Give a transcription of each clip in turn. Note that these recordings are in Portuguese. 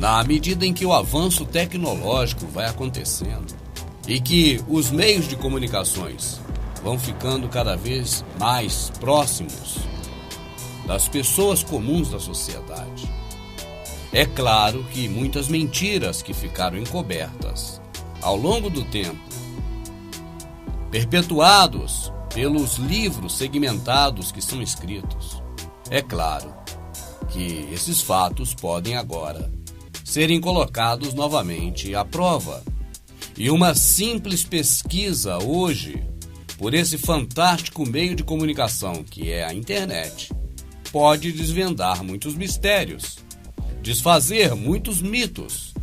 Na medida em que o avanço tecnológico vai acontecendo e que os meios de comunicações vão ficando cada vez mais próximos das pessoas comuns da sociedade, é claro que muitas mentiras que ficaram encobertas ao longo do tempo, perpetuados pelos livros segmentados que são escritos, é claro que esses fatos podem agora serem colocados novamente à prova. E uma simples pesquisa hoje, por esse fantástico meio de comunicação que é a internet, pode desvendar muitos mistérios, desfazer muitos mitos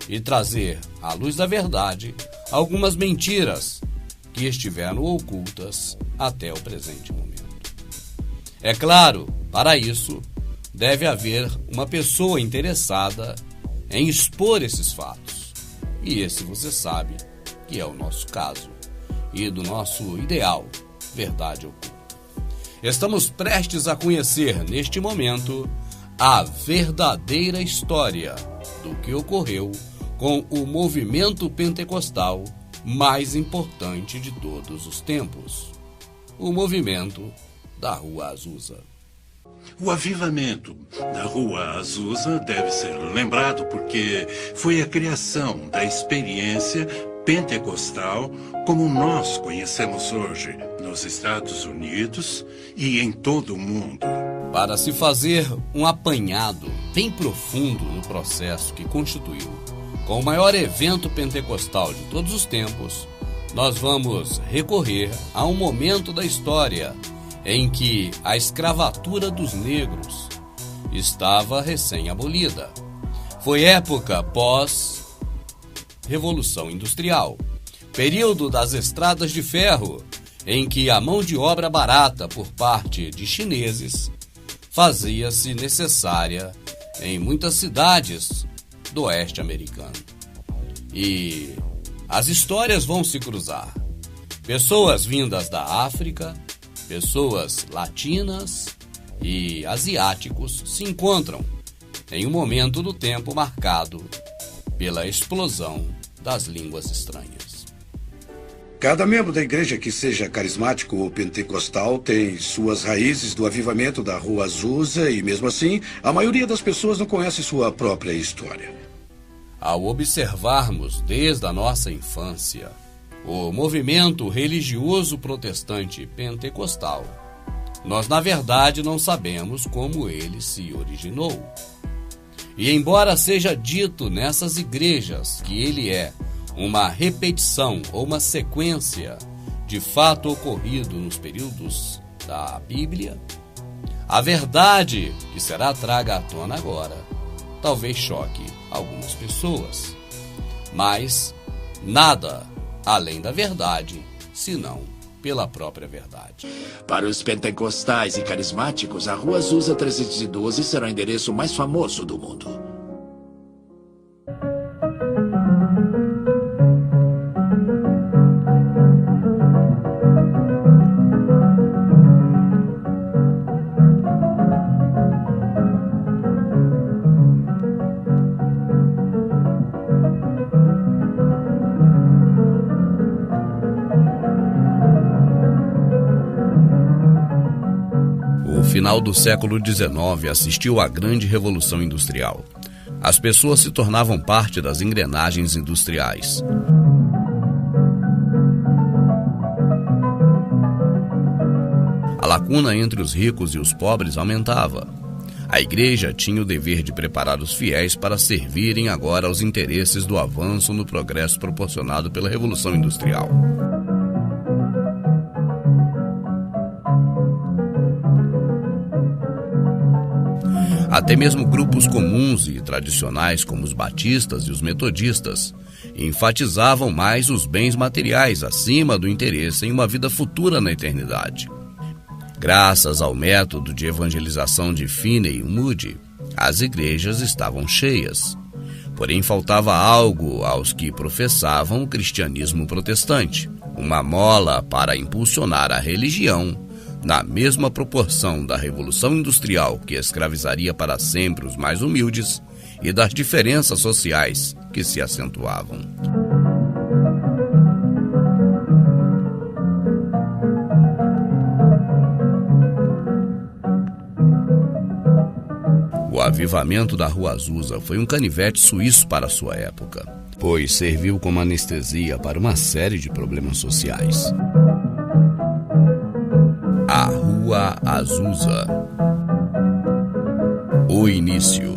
e trazer à luz da verdade algumas mentiras que estiveram ocultas até o presente momento. É claro, para isso, deve haver uma pessoa interessada em expor esses fatos. E esse você sabe que é o nosso caso e do nosso ideal Verdade Oculta. Estamos prestes a conhecer neste momento a verdadeira história do que ocorreu com o movimento pentecostal mais importante de todos os tempos, o movimento da Rua Azusa. O avivamento da Rua Azusa deve ser lembrado porque foi a criação da experiência pentecostal como nós conhecemos hoje nos Estados Unidos e em todo o mundo. Para se fazer um apanhado bem profundo no processo que constituiu com o maior evento pentecostal de todos os tempos, nós vamos recorrer a um momento da história em que a escravatura dos negros estava recém-abolida. Foi época pós-Revolução Industrial, período das estradas de ferro, em que a mão de obra barata por parte de chineses fazia-se necessária em muitas cidades do oeste americano. E as histórias vão se cruzar. Pessoas vindas da África, pessoas latinas e asiáticos se encontram em um momento do tempo marcado pela explosão das línguas estranhas. Cada membro da igreja que seja carismático ou pentecostal tem suas raízes do avivamento da Rua Azusa e, mesmo assim, a maioria das pessoas não conhece sua própria história. Ao observarmos desde a nossa infância o movimento religioso protestante pentecostal, nós, na verdade, não sabemos como ele se originou. E embora seja dito nessas igrejas que ele é uma repetição ou uma sequência de fato ocorrido nos períodos da Bíblia, a verdade que será traga à tona agora talvez choque algumas pessoas, mas nada além da verdade, senão pela própria verdade. Para os pentecostais e carismáticos, a Rua Azusa 312 será o endereço mais famoso do mundo. O final do século XIX assistiu à grande revolução industrial. As pessoas se tornavam parte das engrenagens industriais. A lacuna entre os ricos e os pobres aumentava. A igreja tinha o dever de preparar os fiéis para servirem agora aos interesses do avanço no progresso proporcionado pela Revolução Industrial. Até mesmo grupos comuns e tradicionais, como os batistas e os metodistas, enfatizavam mais os bens materiais acima do interesse em uma vida futura na eternidade. Graças ao método de evangelização de Finney e Moody, as igrejas estavam cheias. Porém, faltava algo aos que professavam o cristianismo protestante, uma mola para impulsionar a religião, na mesma proporção da Revolução Industrial que escravizaria para sempre os mais humildes e das diferenças sociais que se acentuavam. O avivamento da Rua Azusa foi um canivete suíço para sua época, pois serviu como anestesia para uma série de problemas sociais. A Rua Azusa. O início.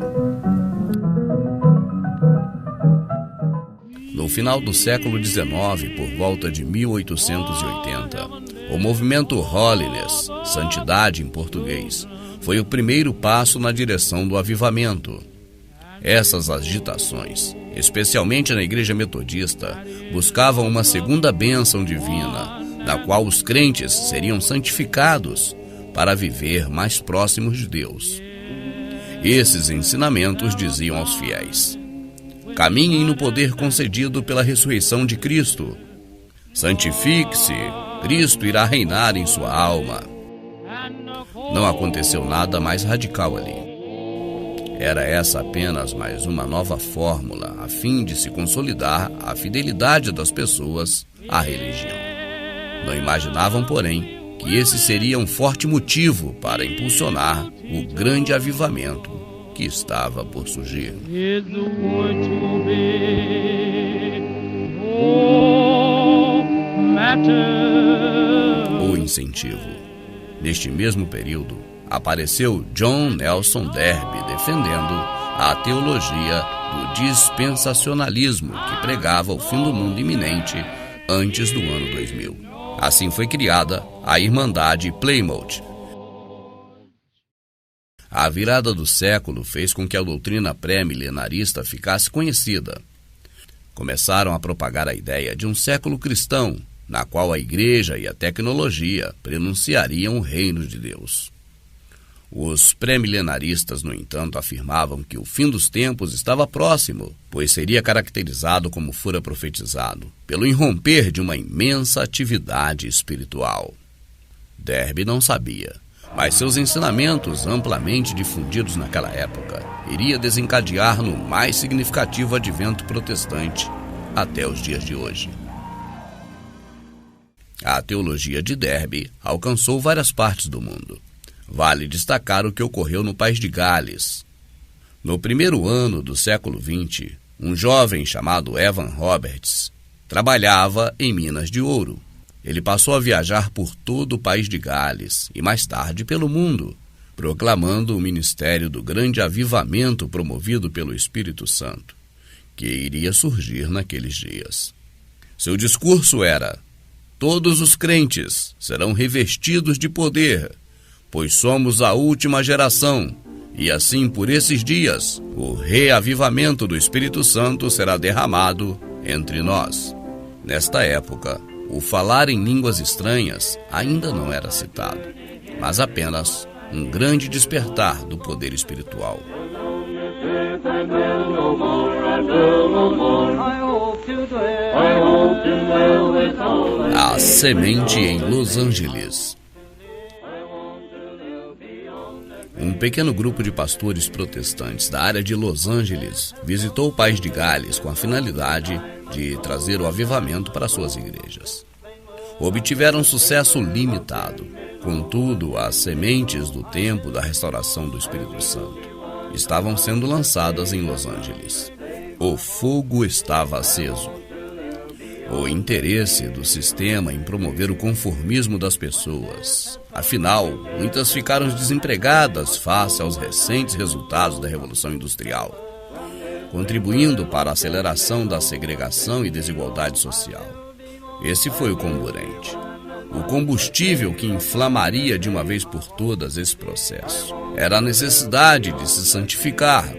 No final do século XIX, por volta de 1880, o movimento Holiness, Santidade em português, foi o primeiro passo na direção do avivamento. Essas agitações, especialmente na Igreja Metodista, buscavam uma segunda bênção divina, na qual os crentes seriam santificados para viver mais próximos de Deus. Esses ensinamentos diziam aos fiéis: caminhem no poder concedido pela ressurreição de Cristo. Santifique-se, Cristo irá reinar em sua alma. Não aconteceu nada mais radical ali. Era essa apenas mais uma nova fórmula a fim de se consolidar a fidelidade das pessoas à religião. Não imaginavam, porém, que esse seria um forte motivo para impulsionar o grande avivamento que estava por surgir. O incentivo. Neste mesmo período, apareceu John Nelson Darby defendendo a teologia do dispensacionalismo que pregava o fim do mundo iminente antes do ano 2000. Assim foi criada a Irmandade Plymouth. A virada do século fez com que a doutrina pré-milenarista ficasse conhecida. Começaram a propagar a ideia de um século cristão, na qual a igreja e a tecnologia prenunciariam o reino de Deus. Os pré-milenaristas, no entanto, afirmavam que o fim dos tempos estava próximo, pois seria caracterizado como fora profetizado, pelo irromper de uma imensa atividade espiritual. Darby não sabia, mas seus ensinamentos, amplamente difundidos naquela época, iria desencadear no mais significativo advento protestante até os dias de hoje. A teologia de Darby alcançou várias partes do mundo. Vale destacar o que ocorreu no país de Gales. No primeiro ano do século XX, um jovem chamado Evan Roberts trabalhava em minas de ouro. Ele passou a viajar por todo o país de Gales e mais tarde pelo mundo, proclamando o ministério do grande avivamento promovido pelo Espírito Santo, que iria surgir naqueles dias. Seu discurso era: todos os crentes serão revestidos de poder, pois somos a última geração, e assim por esses dias o reavivamento do Espírito Santo será derramado entre nós. Nesta época, o falar em línguas estranhas ainda não era citado, mas apenas um grande despertar do poder espiritual. A semente em Los Angeles. Um pequeno grupo de pastores protestantes da área de Los Angeles visitou o país de Gales com a finalidade de trazer o avivamento para suas igrejas. Obtiveram sucesso limitado. Contudo, as sementes do tempo da restauração do Espírito Santo estavam sendo lançadas em Los Angeles. O fogo estava aceso. O interesse do sistema em promover o conformismo das pessoas. Afinal, muitas ficaram desempregadas face aos recentes resultados da Revolução Industrial, contribuindo para a aceleração da segregação e desigualdade social. Esse foi o comburente, o combustível que inflamaria de uma vez por todas esse processo. Era a necessidade de se santificar,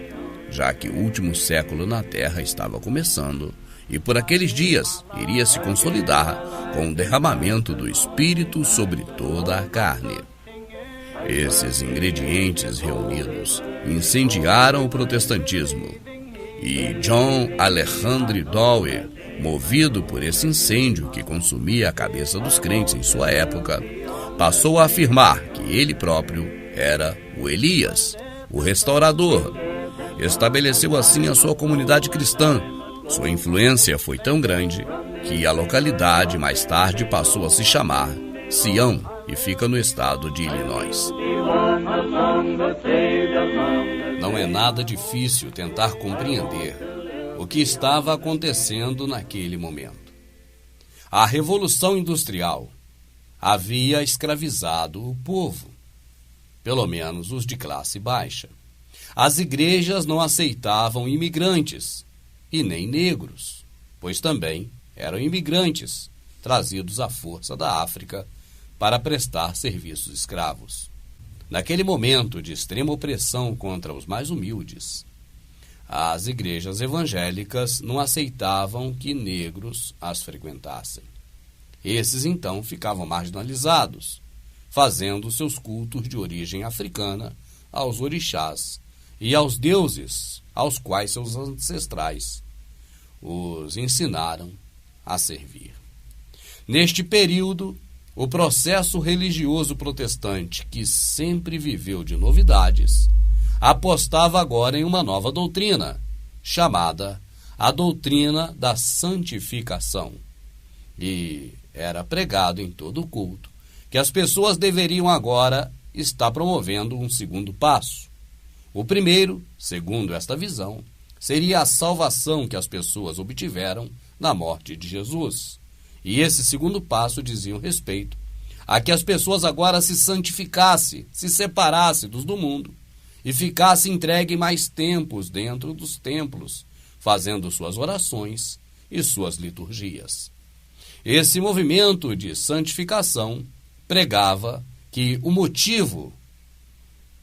já que o último século na Terra estava começando e por aqueles dias iria se consolidar com o derramamento do Espírito sobre toda a carne. Esses ingredientes reunidos incendiaram o protestantismo, e John Alexander Dowie, movido por esse incêndio que consumia a cabeça dos crentes em sua época, passou a afirmar que ele próprio era o Elias, o restaurador, estabeleceu assim a sua comunidade cristã. Sua influência foi tão grande que a localidade mais tarde passou a se chamar Sião e fica no estado de Illinois. Não é nada difícil tentar compreender o que estava acontecendo naquele momento. A Revolução Industrial havia escravizado o povo, pelo menos os de classe baixa. As igrejas não aceitavam imigrantes e nem negros, pois também eram imigrantes trazidos à força da África para prestar serviços escravos. Naquele momento de extrema opressão contra os mais humildes, as igrejas evangélicas não aceitavam que negros as frequentassem. Esses, então, ficavam marginalizados, fazendo seus cultos de origem africana aos orixás e aos deuses aos quais seus ancestrais os ensinaram a servir. Neste período, o processo religioso protestante, que sempre viveu de novidades, apostava agora em uma nova doutrina, chamada a doutrina da santificação. E era pregado em todo o culto que as pessoas deveriam agora estar promovendo um segundo passo. O primeiro, segundo esta visão, seria a salvação que as pessoas obtiveram na morte de Jesus. E esse segundo passo dizia respeito a que as pessoas agora se santificassem, se separassem dos do mundo e ficassem entregues mais tempos dentro dos templos, fazendo suas orações e suas liturgias. Esse movimento de santificação pregava que o motivo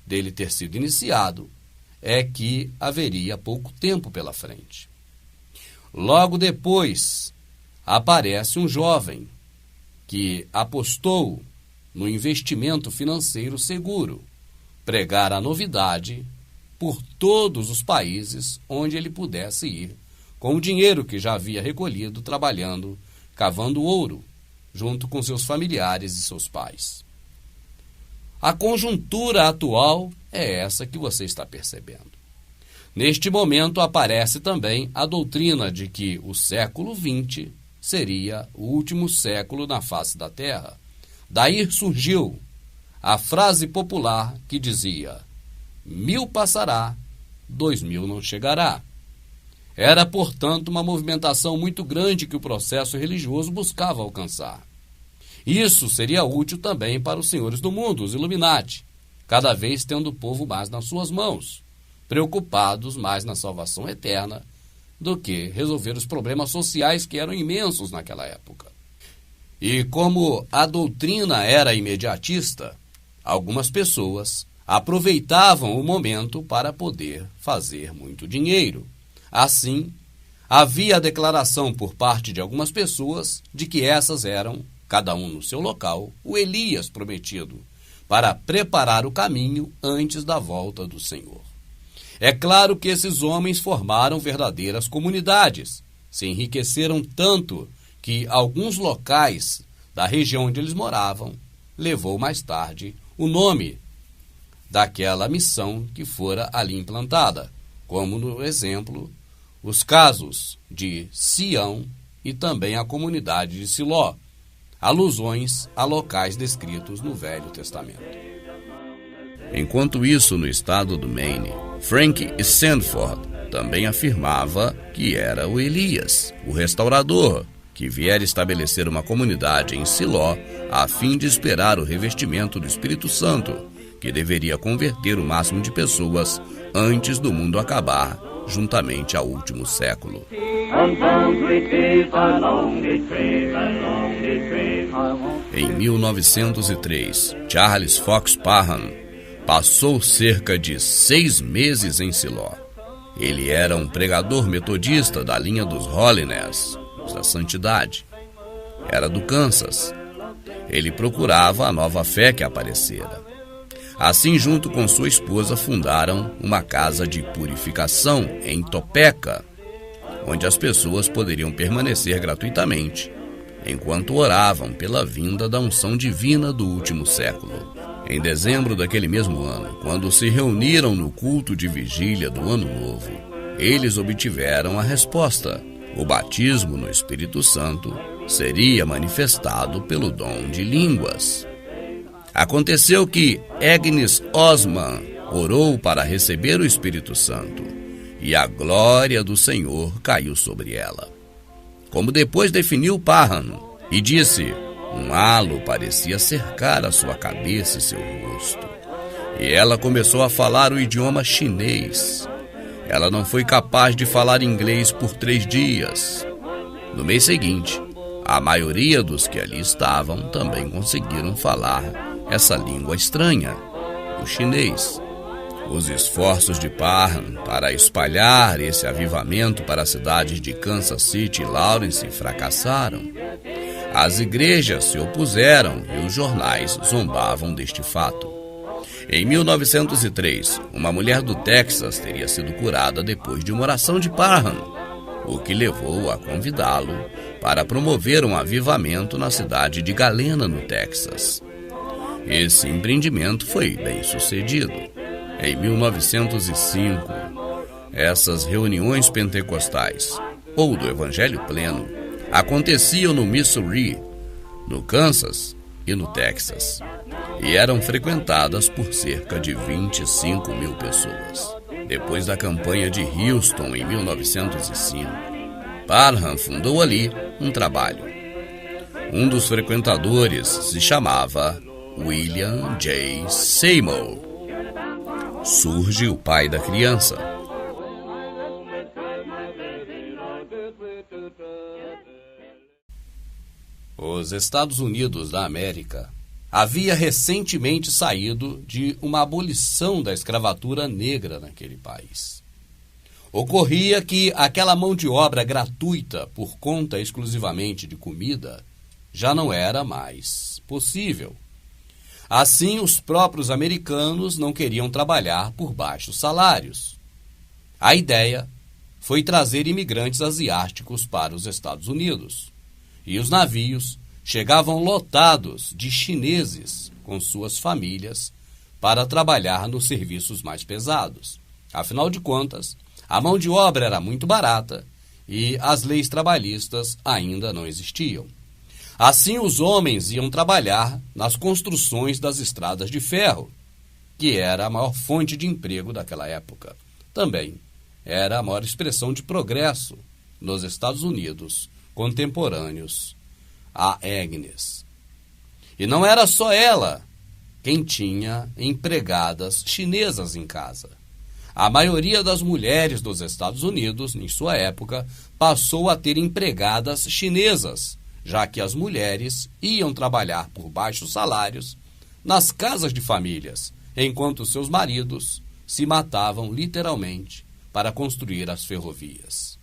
dele ter sido iniciado é que haveria pouco tempo pela frente. Logo depois, aparece um jovem que apostou no investimento financeiro seguro, pregar a novidade por todos os países onde ele pudesse ir, com o dinheiro que já havia recolhido trabalhando, cavando ouro, junto com seus familiares e seus pais. A conjuntura atual é essa que você está percebendo. Neste momento aparece também a doutrina de que o século XX seria o último século na face da Terra. Daí surgiu a frase popular que dizia: 1000 passará, 2000 não chegará. Era, portanto, uma movimentação muito grande que o processo religioso buscava alcançar. Isso seria útil também para os senhores do mundo, os Illuminati, cada vez tendo o povo mais nas suas mãos, preocupados mais na salvação eterna do que resolver os problemas sociais que eram imensos naquela época. E como a doutrina era imediatista, algumas pessoas aproveitavam o momento para poder fazer muito dinheiro. Assim, havia a declaração por parte de algumas pessoas de que essas eram, cada um no seu local, o Elias prometido, para preparar o caminho antes da volta do Senhor. É claro que esses homens formaram verdadeiras comunidades, se enriqueceram tanto que alguns locais da região onde eles moravam levou mais tarde o nome daquela missão que fora ali implantada, como no exemplo os casos de Sião e também a comunidade de Siló, alusões a locais descritos no Velho Testamento. Enquanto isso, no estado do Maine, Frank Stanford também afirmava que era o Elias, o restaurador, que viera estabelecer uma comunidade em Siló a fim de esperar o revestimento do Espírito Santo, que deveria converter o máximo de pessoas antes do mundo acabar, juntamente ao último século. Em 1903, Charles Fox Parham passou cerca de 6 meses em Siló. Ele era um pregador metodista da linha dos Holiness, da Santidade. Era do Kansas. Ele procurava a nova fé que aparecera. Assim, junto com sua esposa, fundaram uma casa de purificação em Topeka, onde as pessoas poderiam permanecer gratuitamente, enquanto oravam pela vinda da unção divina do último século. Em dezembro daquele mesmo ano, quando se reuniram no culto de vigília do Ano Novo, eles obtiveram a resposta. O batismo no Espírito Santo seria manifestado pelo dom de línguas. Aconteceu que Agnes Osman orou para receber o Espírito Santo, e a glória do Senhor caiu sobre ela. Como depois definiu Parham, e disse: um halo parecia cercar a sua cabeça e seu rosto. E ela começou a falar o idioma chinês. Ela não foi capaz de falar inglês por 3 dias. No mês seguinte, a maioria dos que ali estavam também conseguiram falar essa língua estranha, o chinês. Os esforços de Parham para espalhar esse avivamento para as cidades de Kansas City e Lawrence fracassaram. As igrejas se opuseram e os jornais zombavam deste fato. Em 1903, uma mulher do Texas teria sido curada depois de uma oração de Parham, o que levou a convidá-lo para promover um avivamento na cidade de Galena, no Texas. Esse empreendimento foi bem sucedido. Em 1905, essas reuniões pentecostais, ou do Evangelho Pleno, aconteciam no Missouri, no Kansas e no Texas, e eram frequentadas por cerca de 25 mil pessoas. Depois da campanha de Houston em 1905, Parham fundou ali um trabalho. Um dos frequentadores se chamava William J. Seymour. Surge o pai da criança. Os Estados Unidos da América havia recentemente saído de uma abolição da escravatura negra naquele país. Ocorria que aquela mão de obra gratuita por conta exclusivamente de comida já não era mais possível. Assim, os próprios americanos não queriam trabalhar por baixos salários. A ideia foi trazer imigrantes asiáticos para os Estados Unidos, e os navios chegavam lotados de chineses com suas famílias para trabalhar nos serviços mais pesados. Afinal de contas, a mão de obra era muito barata e as leis trabalhistas ainda não existiam. Assim, os homens iam trabalhar nas construções das estradas de ferro, que era a maior fonte de emprego daquela época. Também era a maior expressão de progresso nos Estados Unidos contemporâneos a Agnes. E não era só ela quem tinha empregadas chinesas em casa. A maioria das mulheres dos Estados Unidos, em sua época, passou a ter empregadas chinesas, já que as mulheres iam trabalhar por baixos salários nas casas de famílias, enquanto seus maridos se matavam literalmente para construir as ferrovias.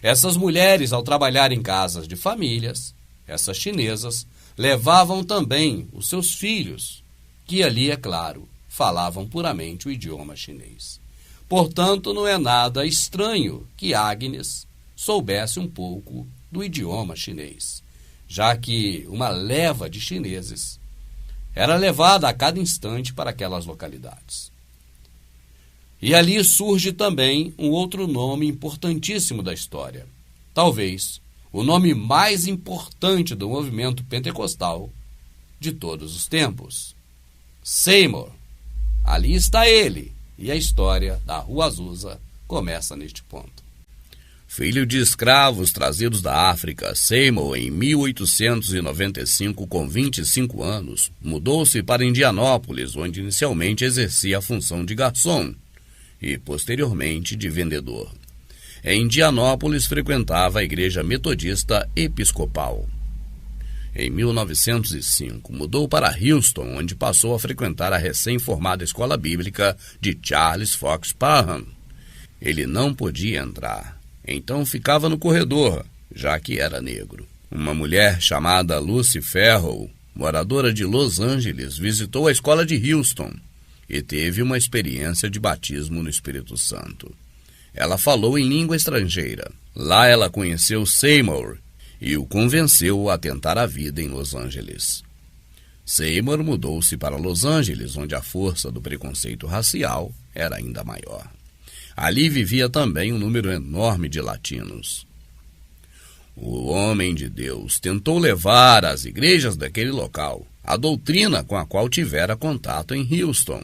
Essas mulheres, ao trabalhar em casas de famílias, essas chinesas, levavam também os seus filhos, que ali, é claro, falavam puramente o idioma chinês. Portanto, não é nada estranho que Agnes soubesse um pouco do idioma chinês, já que uma leva de chineses era levada a cada instante para aquelas localidades. E ali surge também um outro nome importantíssimo da história, talvez o nome mais importante do movimento pentecostal de todos os tempos: Seymour. Ali está ele, e a história da Rua Azusa começa neste ponto. Filho de escravos trazidos da África, Seymour, em 1895, com 25 anos, mudou-se para Indianópolis, onde inicialmente exercia a função de garçom e, posteriormente, de vendedor. Em Indianópolis, frequentava a Igreja Metodista Episcopal. Em 1905, mudou para Houston, onde passou a frequentar a recém-formada escola bíblica de Charles Fox Parham. Ele não podia entrar, então ficava no corredor, já que era negro. Uma mulher chamada Lucy Farrell, moradora de Los Angeles, visitou a escola de Houston e teve uma experiência de batismo no Espírito Santo. Ela falou em língua estrangeira. Lá ela conheceu Seymour e o convenceu a tentar a vida em Los Angeles. Seymour mudou-se para Los Angeles, onde a força do preconceito racial era ainda maior. Ali vivia também um número enorme de latinos. O homem de Deus tentou levar às igrejas daquele local a doutrina com a qual tivera contato em Houston.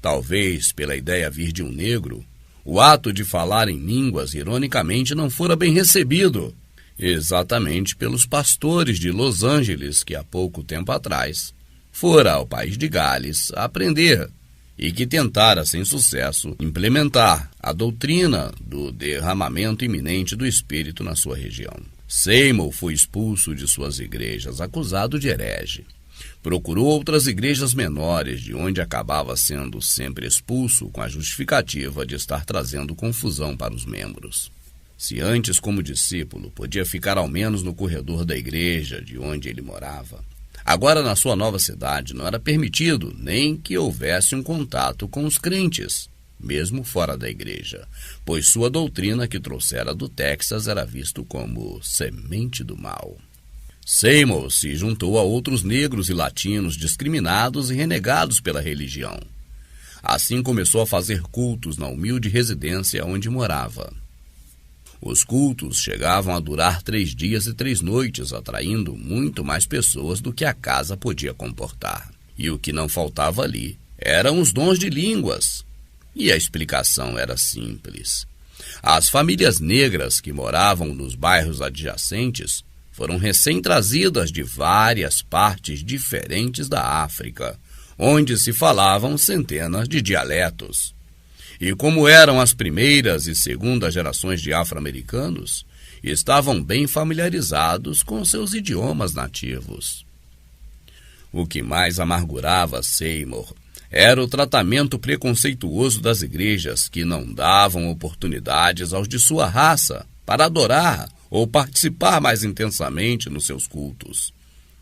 Talvez pela ideia vir de um negro, o ato de falar em línguas ironicamente não fora bem recebido, exatamente pelos pastores de Los Angeles que há pouco tempo atrás fora ao país de Gales aprender e que tentara sem sucesso implementar a doutrina do derramamento iminente do Espírito na sua região. Seymour foi expulso de suas igrejas, acusado de herege. Procurou outras igrejas menores, de onde acabava sendo sempre expulso com a justificativa de estar trazendo confusão para os membros. Se antes, como discípulo, podia ficar ao menos no corredor da igreja de onde ele morava, agora na sua nova cidade não era permitido nem que houvesse um contato com os crentes, mesmo fora da igreja, pois sua doutrina que trouxera do Texas era visto como semente do mal. Seymour se juntou a outros negros e latinos discriminados e renegados pela religião. Assim começou a fazer cultos na humilde residência onde morava. Os cultos chegavam a durar 3 dias e 3 noites, atraindo muito mais pessoas do que a casa podia comportar. E o que não faltava ali eram os dons de línguas. E a explicação era simples. As famílias negras que moravam nos bairros adjacentes foram recém-trazidas de várias partes diferentes da África, onde se falavam centenas de dialetos. E como eram as primeiras e segundas gerações de afro-americanos, estavam bem familiarizados com seus idiomas nativos. O que mais amargurava Seymour era o tratamento preconceituoso das igrejas que não davam oportunidades aos de sua raça para adorar ou participar mais intensamente nos seus cultos.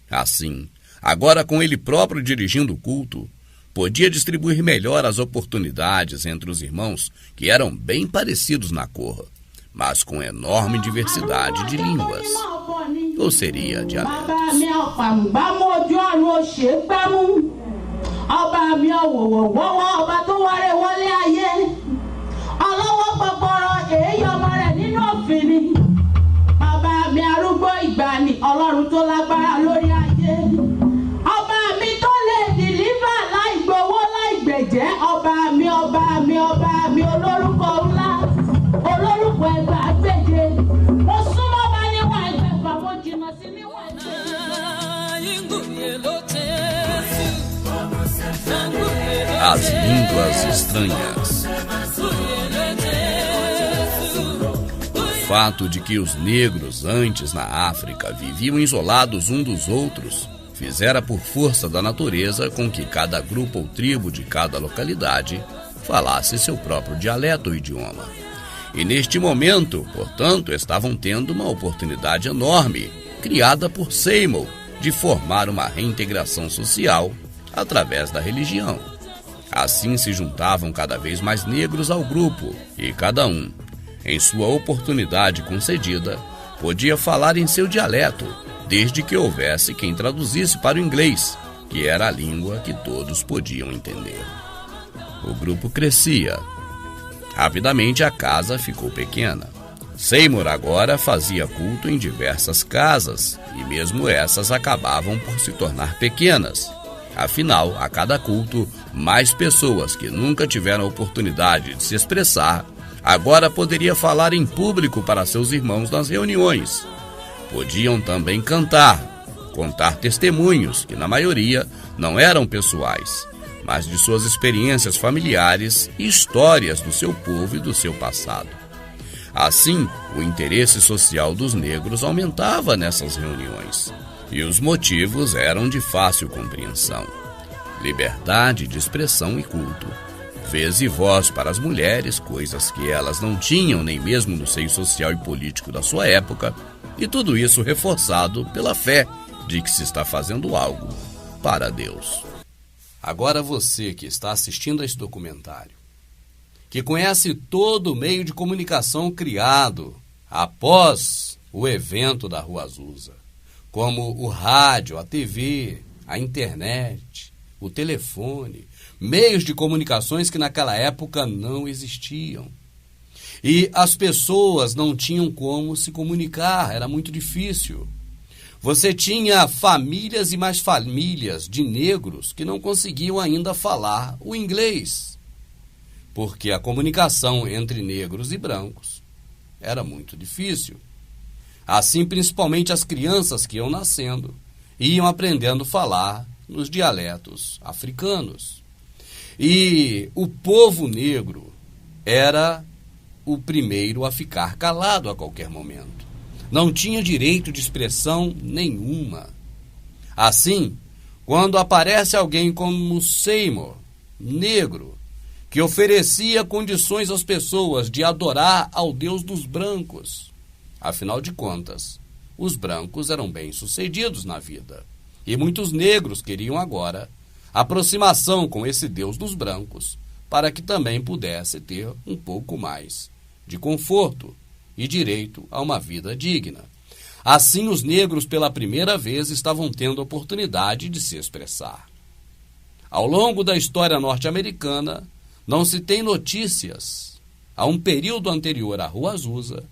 Assim, agora com ele próprio dirigindo o culto, podia distribuir melhor as oportunidades entre os irmãos que eram bem parecidos na cor, mas com enorme diversidade de línguas, ou seria dialetos. Ọlọ́run tó lágbára lórí ayé, ọba mi tó lè dìlífà láì gbowó láì gbẹ̀jẹ́, ọba mi olórúkọ ńlá, olórúkọ ẹgbàágbèje, mo súnmọ́ bá níwọ̀n ẹgbẹ̀fà, mo jìnnà sí níwọ̀n ẹgbẹ̀fà. As línguas estranhas. O fato de que os negros antes na África viviam isolados um dos outros fizera por força da natureza com que cada grupo ou tribo de cada localidade falasse seu próprio dialeto ou idioma. E neste momento, portanto, estavam tendo uma oportunidade enorme, criada por Seymour, de formar uma reintegração social através da religião. Assim se juntavam cada vez mais negros ao grupo e cada um, em sua oportunidade concedida, podia falar em seu dialeto, desde que houvesse quem traduzisse para o inglês, que era a língua que todos podiam entender. O grupo crescia. Rapidamente a casa ficou pequena. Seymour agora fazia culto em diversas casas, e mesmo essas acabavam por se tornar pequenas. Afinal, a cada culto, mais pessoas que nunca tiveram a oportunidade de se expressar agora poderia falar em público para seus irmãos nas reuniões. Podiam também cantar, contar testemunhos, que na maioria não eram pessoais, mas de suas experiências familiares e histórias do seu povo e do seu passado. Assim, o interesse social dos negros aumentava nessas reuniões, e os motivos eram de fácil compreensão: liberdade de expressão e culto, vez e voz para as mulheres, coisas que elas não tinham nem mesmo no seio social e político da sua época, e tudo isso reforçado pela fé de que se está fazendo algo para Deus. Agora você que está assistindo a esse documentário, que conhece todo o meio de comunicação criado após o evento da Rua Azusa, como o rádio, a TV, a internet, o telefone, meios de comunicações que naquela época não existiam. E as pessoas não tinham como se comunicar, era muito difícil. Você tinha famílias e mais famílias de negros que não conseguiam ainda falar o inglês, porque a comunicação entre negros e brancos era muito difícil. Assim, principalmente as crianças que iam nascendo, iam aprendendo a falar nos dialetos africanos. E o povo negro era o primeiro a ficar calado a qualquer momento. Não tinha direito de expressão nenhuma. Assim, quando aparece alguém como Seymour, negro, que oferecia condições às pessoas de adorar ao Deus dos brancos, afinal de contas, os brancos eram bem-sucedidos na vida, e muitos negros queriam agora aproximação com esse Deus dos brancos, para que também pudesse ter um pouco mais de conforto e direito a uma vida digna. Assim, os negros, pela primeira vez, estavam tendo a oportunidade de se expressar. Ao longo da história norte-americana, não se tem notícias, a um período anterior à Rua Azusa,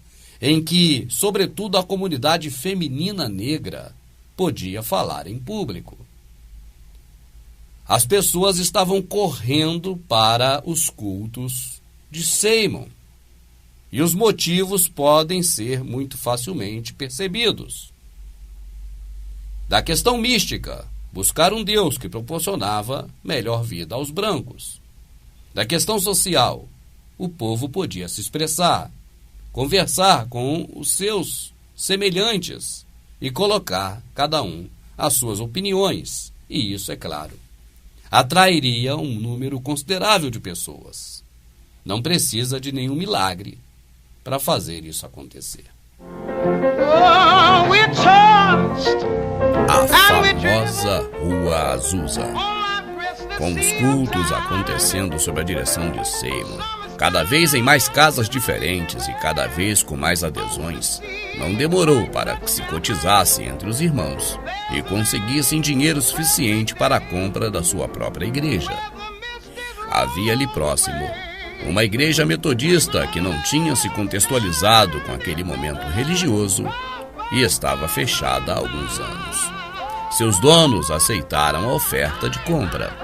em que, sobretudo, a comunidade feminina negra podia falar em público. As pessoas estavam correndo para os cultos de Seymour, e os motivos podem ser muito facilmente percebidos. Da questão mística, buscar um Deus que proporcionava melhor vida aos brancos. Da questão social, o povo podia se expressar, conversar com os seus semelhantes e colocar cada um as suas opiniões. E isso, é claro, atrairia um número considerável de pessoas. Não precisa de nenhum milagre para fazer isso acontecer. A famosa Rua Azusa, com os cultos acontecendo sob a direção de Seymour, cada vez em mais casas diferentes e cada vez com mais adesões, não demorou para que se cotizasse entre os irmãos e conseguissem dinheiro suficiente para a compra da sua própria igreja. Havia ali próximo uma igreja metodista que não tinha se contextualizado com aquele momento religioso e estava fechada há alguns anos. Seus donos aceitaram a oferta de compra.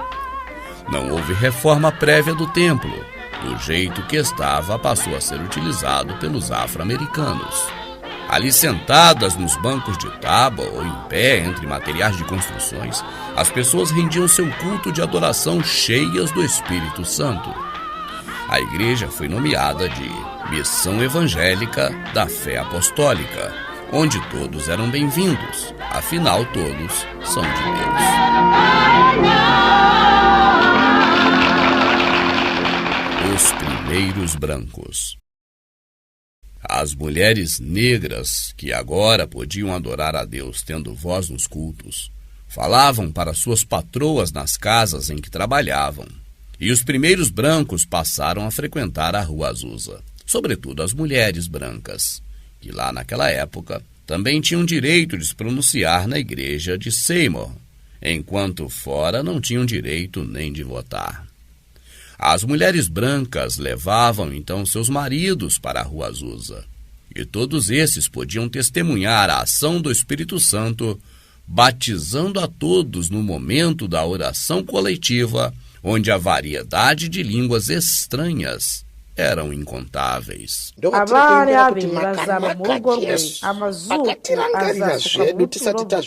Não houve reforma prévia do templo. Do jeito que estava, passou a ser utilizado pelos afro-americanos. Ali sentadas nos bancos de tábua ou em pé entre materiais de construções, as pessoas rendiam seu culto de adoração cheias do Espírito Santo. A igreja foi nomeada de Missão Evangélica da Fé Apostólica, onde todos eram bem-vindos, afinal todos são de Deus. Os primeiros brancos. As mulheres negras, que agora podiam adorar a Deus tendo voz nos cultos, falavam para suas patroas nas casas em que trabalhavam. E os primeiros brancos passaram a frequentar a Rua Azusa, sobretudo as mulheres brancas, que lá naquela época também tinham direito de se pronunciar na igreja de Seymour, enquanto fora não tinham direito nem de votar. As mulheres brancas levavam então seus maridos para a Rua Azusa, e todos esses podiam testemunhar a ação do Espírito Santo, batizando a todos no momento da oração coletiva, onde a variedade de línguas estranhas eram incontáveis. Abale abiri bazaba mu rugo rwe amazuku azakuka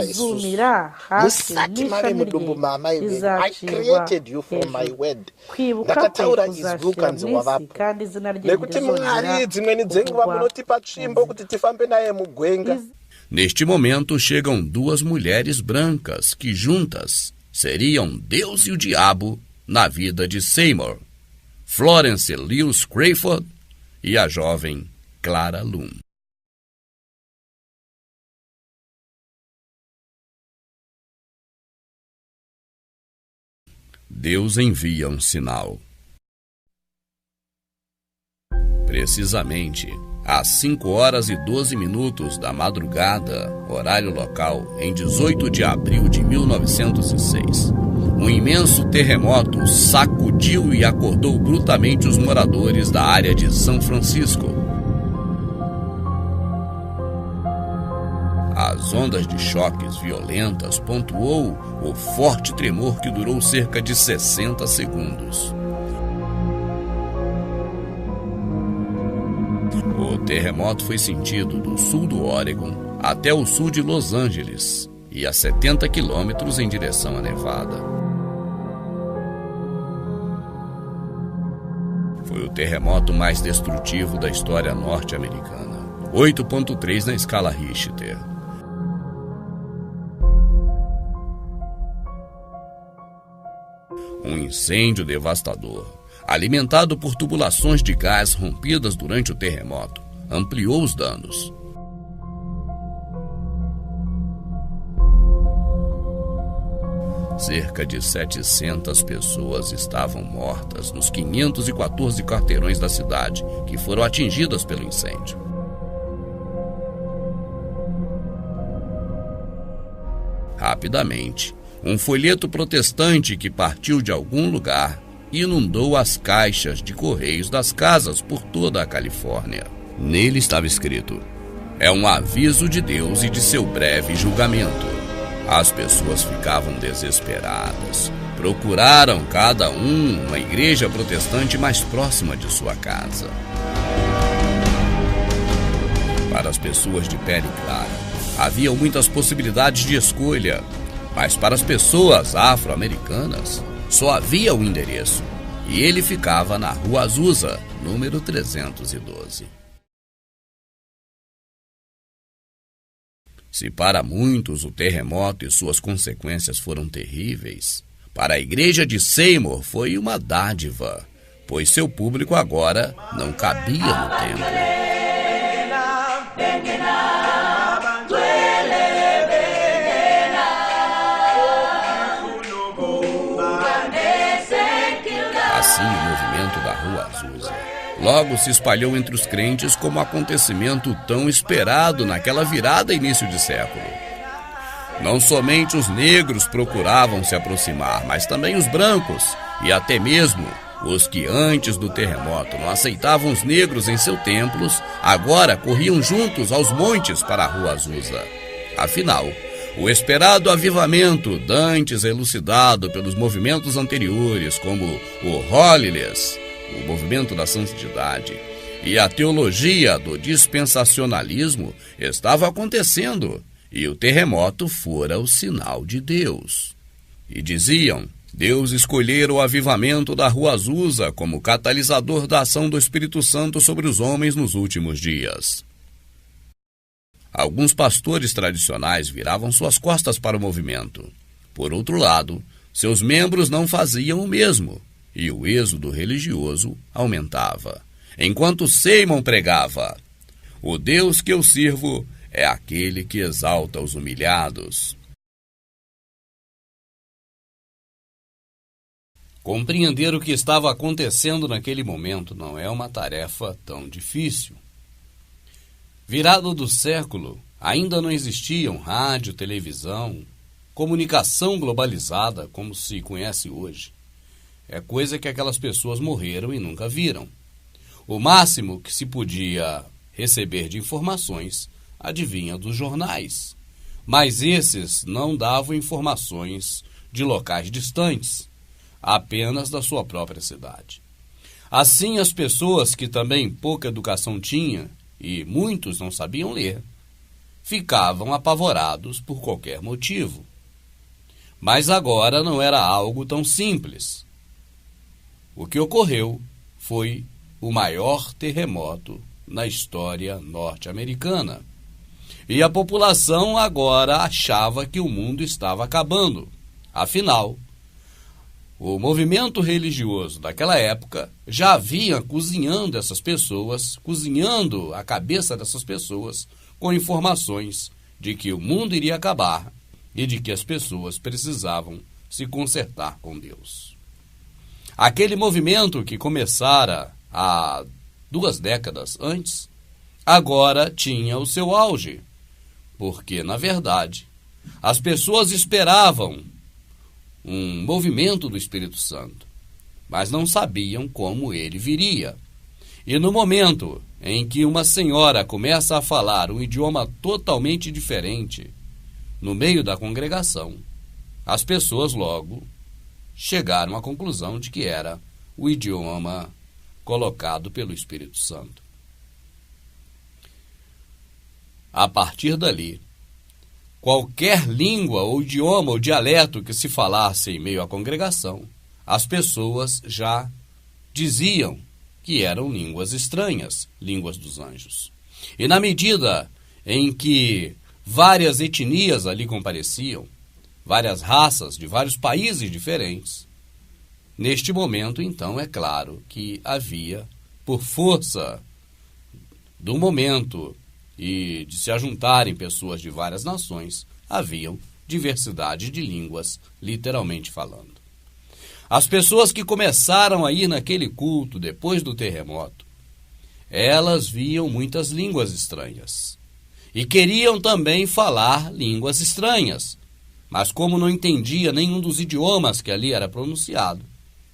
izumira hasi n'ishami rye rizacirwa hejuru kwibuka kwe kuzashira mu isi kandi izina rye rizongera. Neste momento chegam duas mulheres brancas que juntas seriam Deus e o diabo na vida de Seymour, Florence Lewis Crawford e a jovem Clara Loom. Deus envia um sinal. Precisamente às 5h12 da madrugada, horário local, em 18 de abril de 1906, um imenso terremoto sacudiu e acordou bruscamente os moradores da área de São Francisco. As ondas de choques violentas pontuou o forte tremor que durou cerca de 60 segundos. O terremoto foi sentido do sul do Oregon até o sul de Los Angeles e a 70 quilômetros em direção a Nevada. Foi o terremoto mais destrutivo da história norte-americana, 8,3 na escala Richter. Um incêndio devastador, alimentado por tubulações de gás rompidas durante o terremoto, ampliou os danos. Cerca de 700 pessoas estavam mortas nos 514 quarteirões da cidade que foram atingidas pelo incêndio. Rapidamente, um folheto protestante que partiu de algum lugar inundou as caixas de correios das casas por toda a Califórnia. Nele estava escrito: "É um aviso de Deus e de seu breve julgamento." As pessoas ficavam desesperadas. Procuraram cada uma igreja protestante mais próxima de sua casa. Para as pessoas de pele clara, havia muitas possibilidades de escolha, mas para as pessoas afro-americanas, só havia um endereço, e ele ficava na Rua Azusa, número 312. Se para muitos o terremoto e suas consequências foram terríveis, para a igreja de Seymour foi uma dádiva, pois seu público agora não cabia no templo. Assim, o movimento da Rua Azusa logo se espalhou entre os crentes como acontecimento tão esperado naquela virada início de século. Não somente os negros procuravam se aproximar, mas também os brancos e até mesmo os que antes do terremoto não aceitavam os negros em seus templos, agora corriam juntos aos montes para a Rua Azusa. Afinal, o esperado avivamento, dantes elucidado pelos movimentos anteriores, como o Holiness, o movimento da santidade, e a teologia do dispensacionalismo, estava acontecendo, e o terremoto fora o sinal de Deus. E diziam: Deus escolhera o avivamento da Rua Azusa como catalisador da ação do Espírito Santo sobre os homens nos últimos dias. Alguns pastores tradicionais viravam suas costas para o movimento. Por outro lado, seus membros não faziam o mesmo, e o êxodo religioso aumentava. Enquanto Seymour pregava: "O Deus que eu sirvo é aquele que exalta os humilhados." Compreender o que estava acontecendo naquele momento não é uma tarefa tão difícil. Virado do século, ainda não existiam rádio, televisão, comunicação globalizada como se conhece hoje. É coisa que aquelas pessoas morreram e nunca viram. O máximo que se podia receber de informações adivinha dos jornais, mas esses não davam informações de locais distantes, apenas da sua própria cidade. Assim, as pessoas que também pouca educação tinham, e muitos não sabiam ler, ficavam apavorados por qualquer motivo. Mas agora não era algo tão simples. O que ocorreu foi o maior terremoto na história norte-americana. E a população agora achava que o mundo estava acabando. Afinal, o movimento religioso daquela época já vinha cozinhando essas pessoas, cozinhando a cabeça dessas pessoas com informações de que o mundo iria acabar e de que as pessoas precisavam se consertar com Deus. Aquele movimento que começara há 2 décadas antes, agora tinha o seu auge, porque, na verdade, as pessoas esperavam um movimento do Espírito Santo, mas não sabiam como ele viria. E no momento em que uma senhora começa a falar um idioma totalmente diferente no meio da congregação, as pessoas logo chegaram à conclusão de que era o idioma colocado pelo Espírito Santo. A partir dali, qualquer língua ou idioma ou dialeto que se falasse em meio à congregação, as pessoas já diziam que eram línguas estranhas, línguas dos anjos. E na medida em que várias etnias ali compareciam, várias raças de vários países diferentes, neste momento, então, é claro que havia, por força do momento e de se ajuntarem pessoas de várias nações, haviam diversidade de línguas, literalmente falando. As pessoas que começaram a ir naquele culto depois do terremoto, elas viam muitas línguas estranhas e queriam também falar línguas estranhas, mas como não entendia nenhum dos idiomas que ali era pronunciado,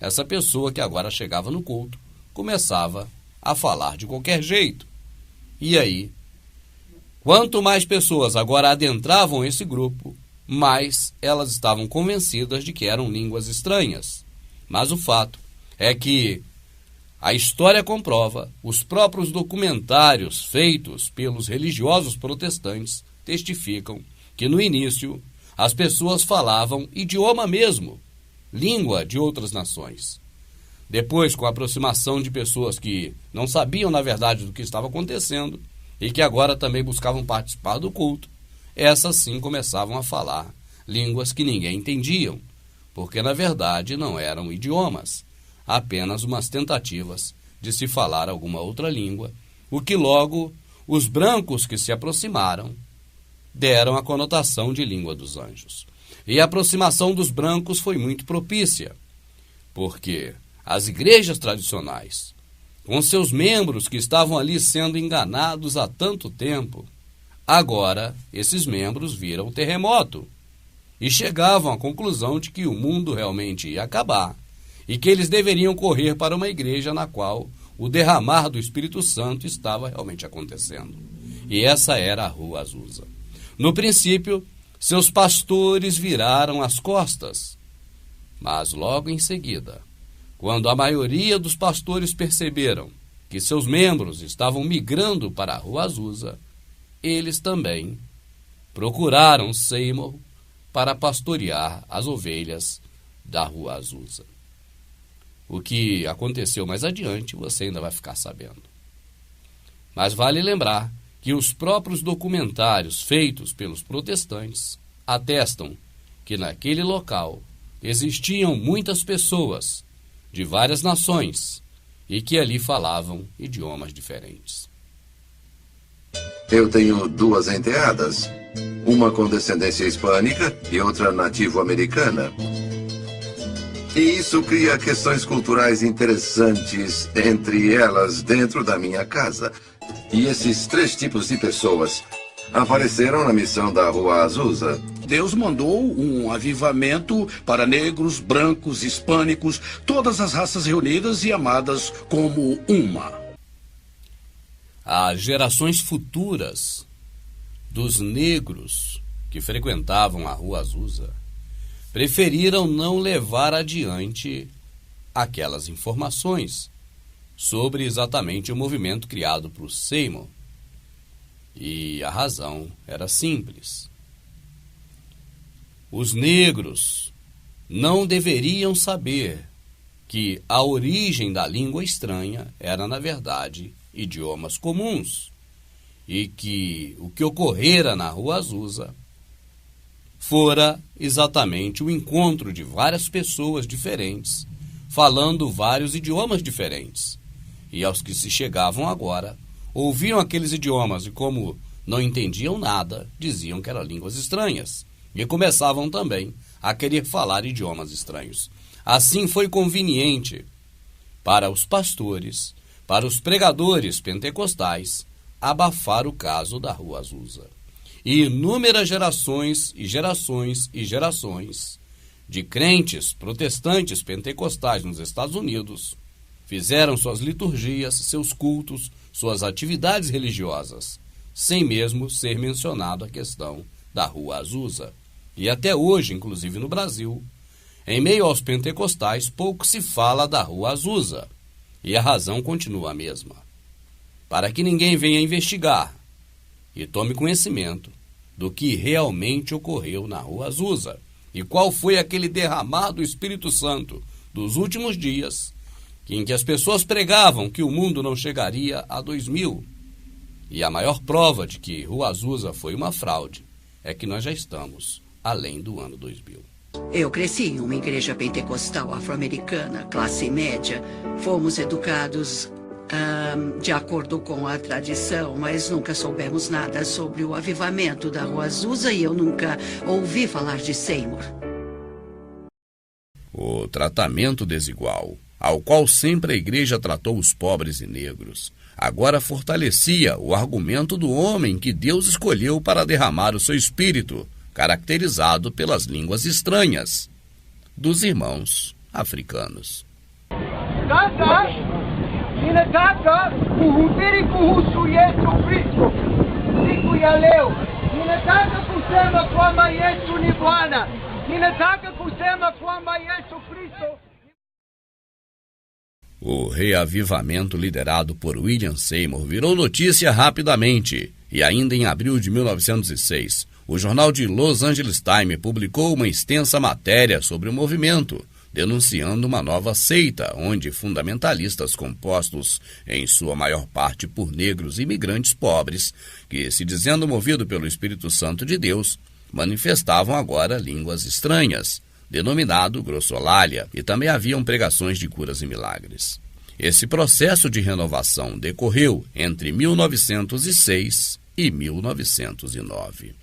essa pessoa que agora chegava no culto começava a falar de qualquer jeito. E aí, quanto mais pessoas agora adentravam esse grupo, mais elas estavam convencidas de que eram línguas estranhas. Mas o fato é que a história comprova, os próprios documentários feitos pelos religiosos protestantes testificam que no início as pessoas falavam idioma mesmo, língua de outras nações. Depois, com a aproximação de pessoas que não sabiam na verdade do que estava acontecendo e que agora também buscavam participar do culto, essas sim começavam a falar línguas que ninguém entendia, porque na verdade não eram idiomas, apenas umas tentativas de se falar alguma outra língua, o que logo os brancos que se aproximaram deram a conotação de língua dos anjos. E a aproximação dos brancos foi muito propícia, porque as igrejas tradicionais, com seus membros que estavam ali sendo enganados há tanto tempo, agora esses membros viram o terremoto e chegavam à conclusão de que o mundo realmente ia acabar e que eles deveriam correr para uma igreja na qual o derramar do Espírito Santo estava realmente acontecendo. E essa era a Rua Azusa. No princípio, seus pastores viraram as costas, mas logo em seguida, quando a maioria dos pastores perceberam que seus membros estavam migrando para a Rua Azusa, eles também procuraram Seymour para pastorear as ovelhas da Rua Azusa. O que aconteceu mais adiante, você ainda vai ficar sabendo. Mas vale lembrar que os próprios documentários feitos pelos protestantes atestam que naquele local existiam muitas pessoas de várias nações e que ali falavam idiomas diferentes. Eu tenho 2 enteadas, uma com descendência hispânica e outra nativo-americana. E isso cria questões culturais interessantes entre elas dentro da minha casa. E esses 3 tipos de pessoas apareceram na missão da Rua Azusa. Deus mandou um avivamento para negros, brancos, hispânicos, todas as raças reunidas e amadas como uma. As gerações futuras dos negros que frequentavam a Rua Azusa preferiram não levar adiante aquelas informações sobre exatamente o movimento criado por Seymour. E a razão era simples. Os negros não deveriam saber que a origem da língua estranha era, na verdade, idiomas comuns, e que o que ocorrera na Rua Azusa fora exatamente o encontro de várias pessoas diferentes, falando vários idiomas diferentes. E aos que se chegavam agora, ouviam aqueles idiomas e, como não entendiam nada, diziam que eram línguas estranhas, e começavam também a querer falar idiomas estranhos. Assim foi conveniente para os pastores, para os pregadores pentecostais abafar o caso da Rua Azusa. E inúmeras gerações e gerações e gerações de crentes protestantes pentecostais nos Estados Unidos fizeram suas liturgias, seus cultos, suas atividades religiosas, sem mesmo ser mencionado a questão da Rua Azusa. E até hoje, inclusive no Brasil, em meio aos pentecostais, pouco se fala da Rua Azusa. E a razão continua a mesma. Para que ninguém venha investigar e tome conhecimento do que realmente ocorreu na Rua Azusa e qual foi aquele derramar do Espírito Santo dos últimos dias, em que as pessoas pregavam que o mundo não chegaria a 2000. E a maior prova de que Rua Azusa foi uma fraude é que nós já estamos além do ano 2000. Eu cresci em uma igreja pentecostal afro-americana, classe média. Fomos educados de acordo com a tradição, mas nunca soubemos nada sobre o avivamento da Rua Azusa e eu nunca ouvi falar de Seymour. O tratamento desigual, ao qual sempre a igreja tratou os pobres e negros, agora fortalecia o argumento do homem que Deus escolheu para derramar o seu espírito, caracterizado pelas línguas estranhas dos irmãos africanos. Ninataka kuhubiri kuhusu Yesu Kristo siku ya leo. Ninataka kusema kwamba Yesu ni Bwana. Ninataka kusema kwamba Yesu Kristo. O reavivamento liderado por William Seymour virou notícia rapidamente e ainda em abril de 1906, o jornal de Los Angeles Times publicou uma extensa matéria sobre o movimento, denunciando uma nova seita, onde fundamentalistas compostos, em sua maior parte por negros imigrantes pobres, que, se dizendo movido pelo Espírito Santo de Deus, manifestavam agora línguas estranhas, denominado grossolalia, e também haviam pregações de curas e milagres. Esse processo de renovação decorreu entre 1906 e 1909.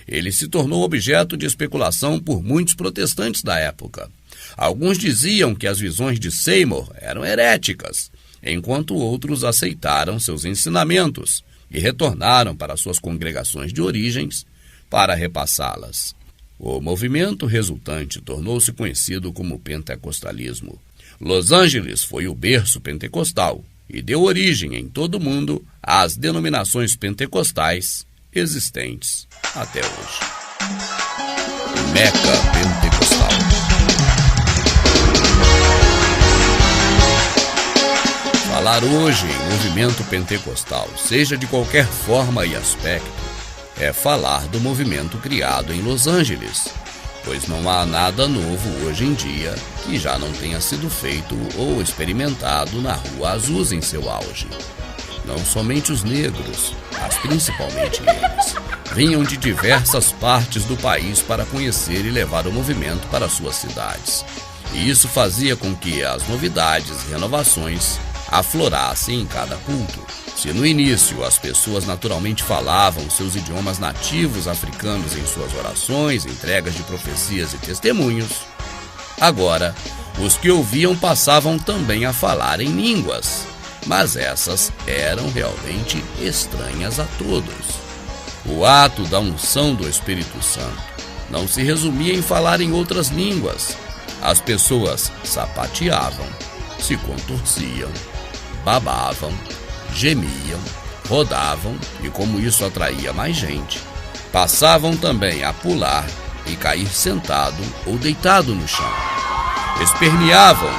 Ele se tornou objeto de especulação por muitos protestantes da época. Alguns diziam que as visões de Seymour eram heréticas, enquanto outros aceitaram seus ensinamentos e retornaram para suas congregações de origens para repassá-las. O movimento resultante tornou-se conhecido como pentecostalismo. Los Angeles foi o berço pentecostal e deu origem em todo o mundo às denominações pentecostais existentes até hoje. Meca Pentecostal. Falar hoje em movimento pentecostal, seja de qualquer forma e aspecto, é falar do movimento criado em Los Angeles, pois não há nada novo hoje em dia que já não tenha sido feito ou experimentado na Rua Azusa em seu auge. Não somente os negros, mas principalmente eles, vinham de diversas partes do país para conhecer e levar o movimento para suas cidades. E isso fazia com que as novidades e renovações aflorassem em cada culto. Se no início as pessoas naturalmente falavam seus idiomas nativos africanos em suas orações, entregas de profecias e testemunhos, agora os que ouviam passavam também a falar em línguas, mas essas eram realmente estranhas a todos. O ato da unção do Espírito Santo não se resumia em falar em outras línguas. As pessoas sapateavam, se contorciam, babavam, gemiam, rodavam e, como isso atraía mais gente, passavam também a pular e cair sentado ou deitado no chão. Esperneavam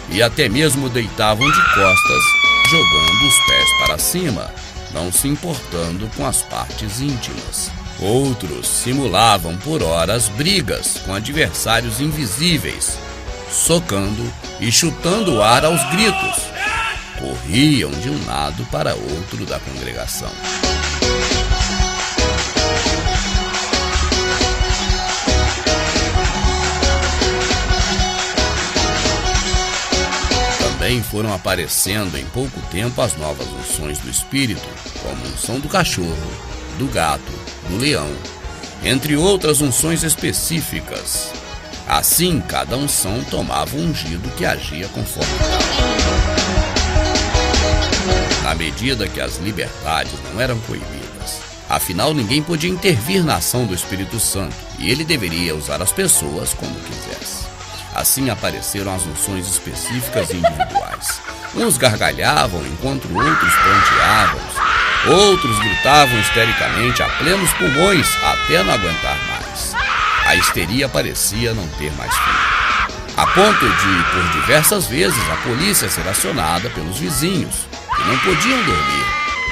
e até mesmo deitavam de costas, jogando os pés para cima, não se importando com as partes íntimas. Outros simulavam por horas brigas com adversários invisíveis, socando e chutando o ar aos gritos. Corriam de um lado para outro da congregação. Também foram aparecendo em pouco tempo as novas unções do Espírito, como a unção do cachorro, do gato, do leão, entre outras unções específicas. Assim, cada unção tomava um ungido que agia conforme tal. medida que as liberdades não eram coibidas. Afinal, ninguém podia intervir na ação do Espírito Santo e ele deveria usar as pessoas como quisesse. Assim apareceram as unções específicas e individuais. Uns gargalhavam enquanto outros pranteavam, outros gritavam histericamente a plenos pulmões até não aguentar mais. A histeria parecia não ter mais fim, a ponto de, por diversas vezes, a polícia ser acionada pelos vizinhos, que não podiam dormir,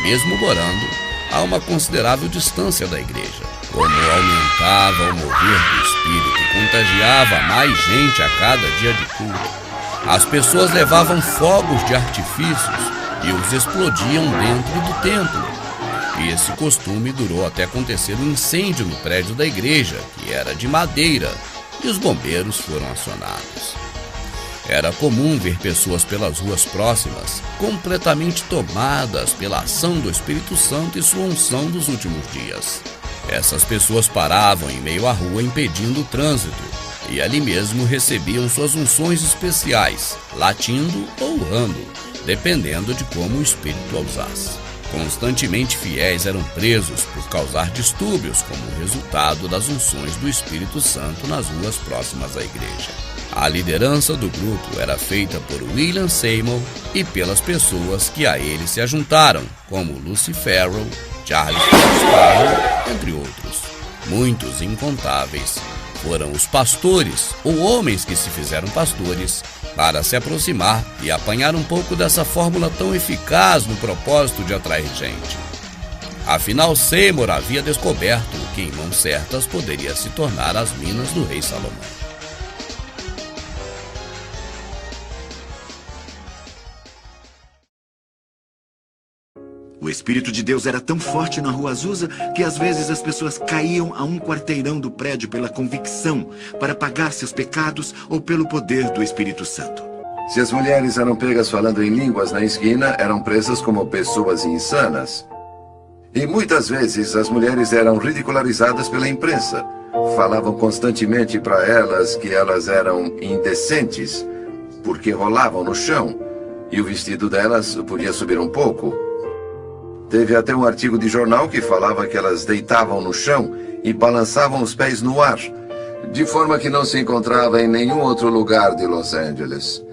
mesmo morando a uma considerável distância da igreja. Como aumentava o mover do Espírito e contagiava mais gente a cada dia de culto, as pessoas levavam fogos de artifícios e os explodiam dentro do templo. E esse costume durou até acontecer um incêndio no prédio da igreja, que era de madeira, e os bombeiros foram acionados. Era comum ver pessoas pelas ruas próximas, completamente tomadas pela ação do Espírito Santo e sua unção dos últimos dias. Essas pessoas paravam em meio à rua impedindo o trânsito, e ali mesmo recebiam suas unções especiais, latindo ou urrando, dependendo de como o Espírito a usasse. Constantemente fiéis eram presos por causar distúrbios como resultado das unções do Espírito Santo nas ruas próximas à igreja. A liderança do grupo era feita por William Seymour e pelas pessoas que a ele se ajuntaram, como Lucy Farrell, Charles Sparrow, entre outros. Muitos incontáveis foram os pastores ou homens que se fizeram pastores para se aproximar e apanhar um pouco dessa fórmula tão eficaz no propósito de atrair gente. Afinal, Seymour havia descoberto que em mãos certas poderia se tornar as minas do rei Salomão. O Espírito de Deus era tão forte na Rua Azusa que às vezes as pessoas caíam a um quarteirão do prédio pela convicção para pagar seus pecados ou pelo poder do Espírito Santo. Se as mulheres eram pegas falando em línguas na esquina, eram presas como pessoas insanas. E muitas vezes as mulheres eram ridicularizadas pela imprensa. Falavam constantemente para elas que elas eram indecentes, porque rolavam no chão, e o vestido delas podia subir um pouco. Teve até um artigo de jornal que falava que elas deitavam no chão e balançavam os pés no ar, de forma que não se encontrava em nenhum outro lugar de Los Angeles.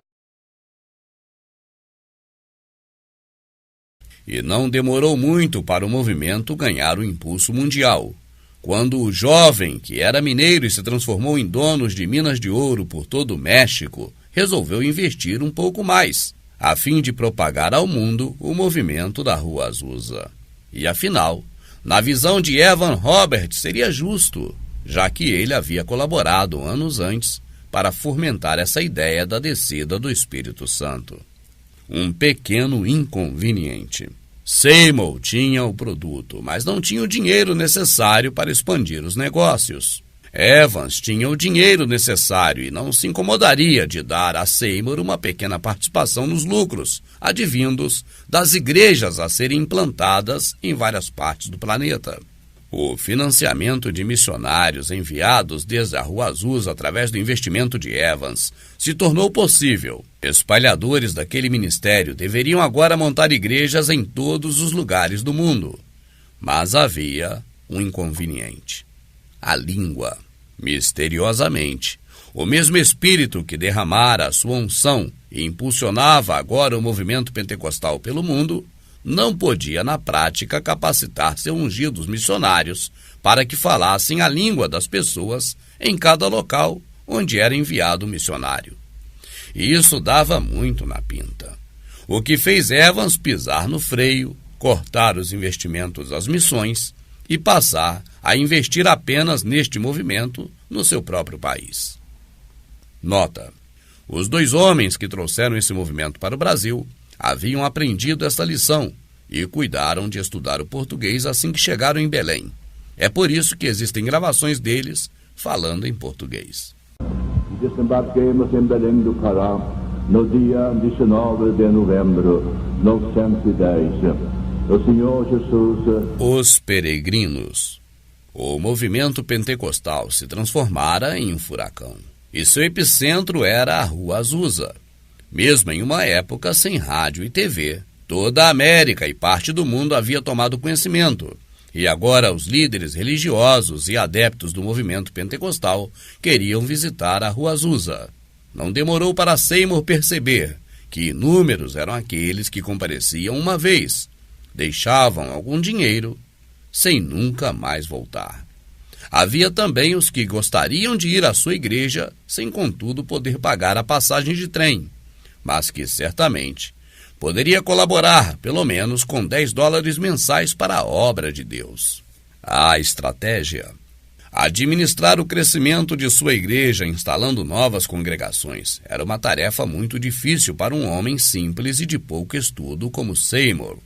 E não demorou muito para o movimento ganhar o impulso mundial, quando o jovem, que era mineiro e se transformou em dono de minas de ouro por todo o México, resolveu investir um pouco mais, a fim de propagar ao mundo o movimento da Rua Azusa. E afinal, na visão de Evan Roberts, seria justo, já que ele havia colaborado anos antes para fomentar essa ideia da descida do Espírito Santo. Um pequeno inconveniente. Seymour tinha o produto, mas não tinha o dinheiro necessário para expandir os negócios. Evans tinha o dinheiro necessário e não se incomodaria de dar a Seymour uma pequena participação nos lucros, advindos das igrejas a serem implantadas em várias partes do planeta. O financiamento de missionários enviados desde a Rua Azusa através do investimento de Evans se tornou possível. Espalhadores daquele ministério deveriam agora montar igrejas em todos os lugares do mundo. Mas havia um inconveniente: a língua. Misteriosamente, o mesmo Espírito que derramara a sua unção e impulsionava agora o movimento pentecostal pelo mundo, não podia na prática capacitar seus ungidos missionários para que falassem a língua das pessoas em cada local onde era enviado o missionário. E isso dava muito na pinta, o que fez Evans pisar no freio, cortar os investimentos às missões e passar a investir apenas neste movimento no seu próprio país. Nota: os dois homens que trouxeram esse movimento para o Brasil haviam aprendido esta lição e cuidaram de estudar o português assim que chegaram em Belém. É por isso que existem gravações deles falando em português. Desembarquemos em Belém do Pará no dia 19 de novembro de 1910. O Senhor Jesus... Os peregrinos. O movimento pentecostal se transformara em um furacão, e seu epicentro era a Rua Azusa. Mesmo em uma época sem rádio e TV, Toda a América e parte do mundo havia tomado conhecimento, e agora os líderes religiosos e adeptos do movimento pentecostal queriam visitar a Rua Azusa. Não demorou para Seymour perceber que inúmeros eram aqueles que compareciam uma vez, deixavam algum dinheiro, sem nunca mais voltar. Havia também os que gostariam de ir à sua igreja, sem contudo poder pagar a passagem de trem, mas que certamente poderia colaborar, pelo menos, com $10 mensais para a obra de Deus. A estratégia: administrar o crescimento de sua igreja instalando novas congregações era uma tarefa muito difícil para um homem simples e de pouco estudo como Seymour.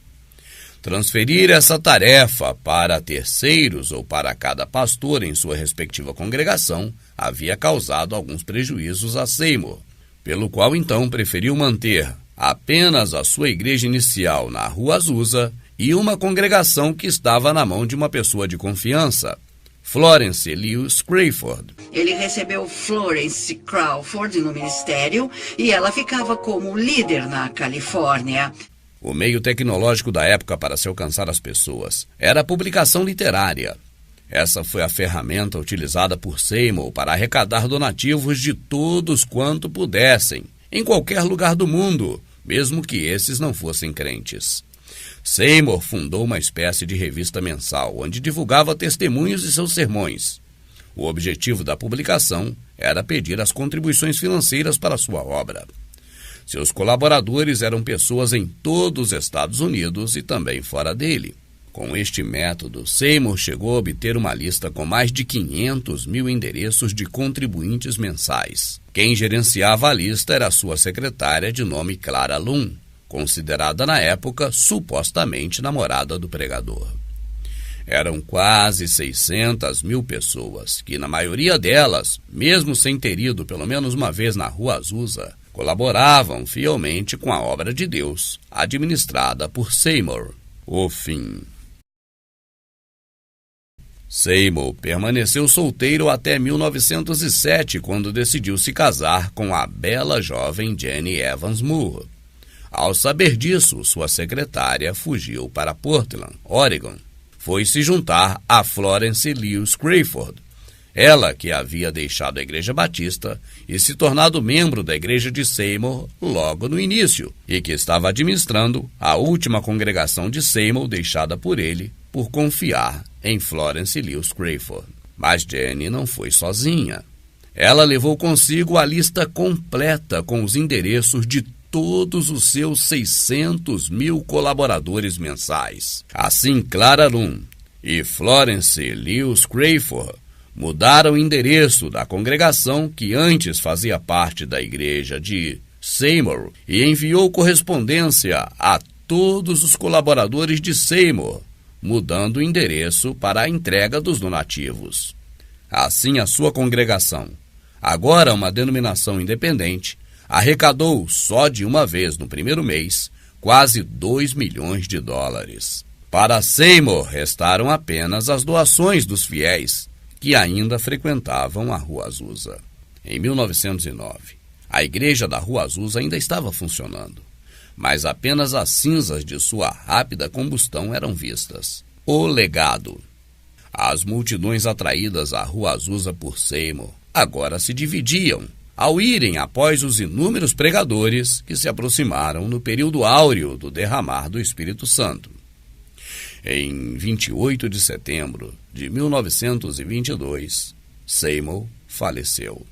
Transferir essa tarefa para terceiros ou para cada pastor em sua respectiva congregação havia causado alguns prejuízos a Seymour, pelo qual então preferiu manter apenas a sua igreja inicial na Rua Azusa e uma congregação que estava na mão de uma pessoa de confiança, Florence Lewis Crayford. Ele recebeu Florence Crawford no ministério e ela ficava como líder na Califórnia. O meio tecnológico da época para se alcançar as pessoas era a publicação literária. Essa foi a ferramenta utilizada por Seymour para arrecadar donativos de todos quanto pudessem, em qualquer lugar do mundo, mesmo que esses não fossem crentes. Seymour fundou uma espécie de revista mensal, onde divulgava testemunhos de seus sermões. O objetivo da publicação era pedir as contribuições financeiras para sua obra. Seus colaboradores eram pessoas em todos os Estados Unidos e também fora dele. Com este método, Seymour chegou a obter uma lista com mais de 500 mil endereços de contribuintes mensais. Quem gerenciava a lista era sua secretária de nome Clara Loom, considerada na época supostamente namorada do pregador. Eram quase 600 mil pessoas que, na maioria delas, mesmo sem ter ido pelo menos uma vez na Rua Azusa, colaboravam fielmente com a obra de Deus, administrada por Seymour. O fim. Seymour permaneceu solteiro até 1907, quando decidiu se casar com a bela jovem Jenny Evans Moore. Ao saber disso, sua secretária fugiu para Portland, Oregon. Foi se juntar a Florence Lewis Crayford, ela que havia deixado a Igreja Batista e se tornado membro da Igreja de Seymour logo no início, e que estava administrando a última congregação de Seymour deixada por ele por confiar em Florence Lewis Crayford. Mas Jenny não foi sozinha. Ela levou consigo a lista completa com os endereços de todos os seus 600 mil colaboradores mensais. Assim, Clara Loom e Florence Lewis Crayford mudaram o endereço da congregação que antes fazia parte da igreja de Seymour e enviou correspondência a todos os colaboradores de Seymour, mudando o endereço para a entrega dos donativos. Assim, a sua congregação, agora uma denominação independente, arrecadou só de uma vez no primeiro mês quase $2 milhões. Para Seymour restaram apenas as doações dos fiéis que ainda frequentavam a Rua Azusa. Em 1909, a igreja da Rua Azusa ainda estava funcionando, mas apenas as cinzas de sua rápida combustão eram vistas. O legado. As multidões atraídas à Rua Azusa por Seymour agora se dividiam ao irem após os inúmeros pregadores que se aproximaram no período áureo do derramar do Espírito Santo. Em 28 de setembro de 1922, Seymour faleceu.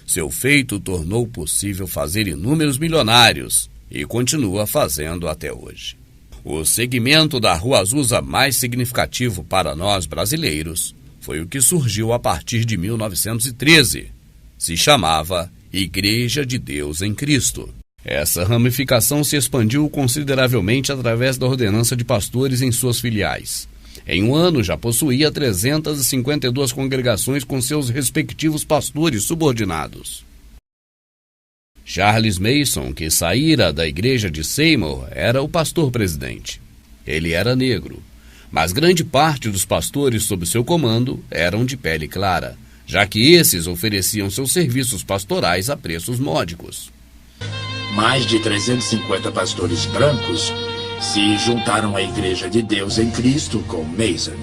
Seu feito tornou possível fazer inúmeros milionários e continua fazendo até hoje. O segmento da Rua Azusa mais significativo para nós brasileiros foi o que surgiu a partir de 1913. Se chamava Igreja de Deus em Cristo. Essa ramificação se expandiu consideravelmente através da ordenança de pastores em suas filiais. Em um ano já possuía 352 congregações com seus respectivos pastores subordinados. Charles Mason, que saíra da igreja de Seymour, era o pastor-presidente. Ele era negro, mas grande parte dos pastores sob seu comando eram de pele clara, já que esses ofereciam seus serviços pastorais a preços módicos. Mais de 350 pastores brancos se juntaram à Igreja de Deus em Cristo com Mason.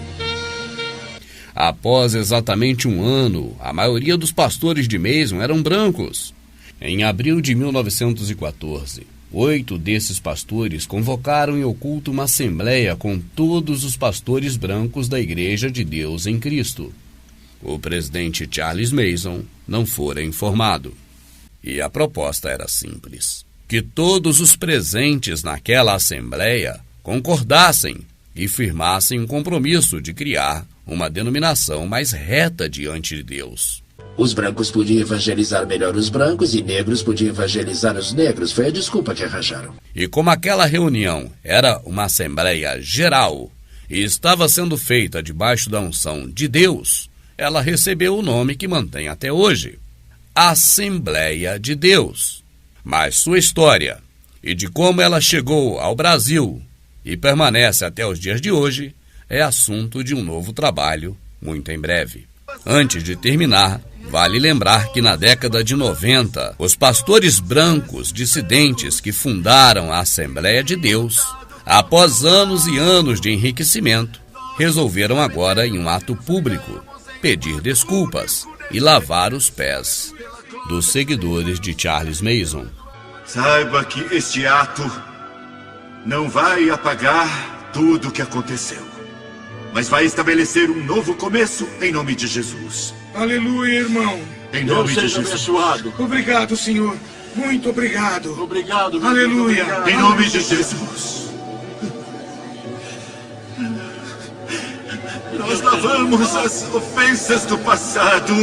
Após exatamente um ano, a maioria dos pastores de Mason eram brancos. Em abril de 1914, 8 desses pastores convocaram em oculto uma assembleia com todos os pastores brancos da Igreja de Deus em Cristo. O presidente Charles Mason não fora informado. E a proposta era simples: que todos os presentes naquela assembleia concordassem e firmassem um compromisso de criar uma denominação mais reta diante de Deus. Os brancos podiam evangelizar melhor os brancos e negros podiam evangelizar os negros. Foi a desculpa que arranjaram. E como aquela reunião era uma assembleia geral e estava sendo feita debaixo da unção de Deus, ela recebeu o nome que mantém até hoje: Assembleia de Deus. Mas sua história e de como ela chegou ao Brasil e permanece até os dias de hoje é assunto de um novo trabalho muito em breve. Antes de terminar, vale lembrar que na década de 90, os pastores brancos dissidentes que fundaram a Assembleia de Deus, após anos e anos de enriquecimento, resolveram agora, em um ato público, pedir desculpas e lavar os pés dos seguidores de Charles Mason. Saiba que este ato não vai apagar tudo o que aconteceu, mas vai estabelecer um novo começo em nome de Jesus. Aleluia, irmão. Em nome de Jesus. Abençoado. Obrigado, Senhor. Muito obrigado. Obrigado, meu Aleluia. Deus, obrigado. Em nome de Jesus. Nós lavamos as ofensas do passado.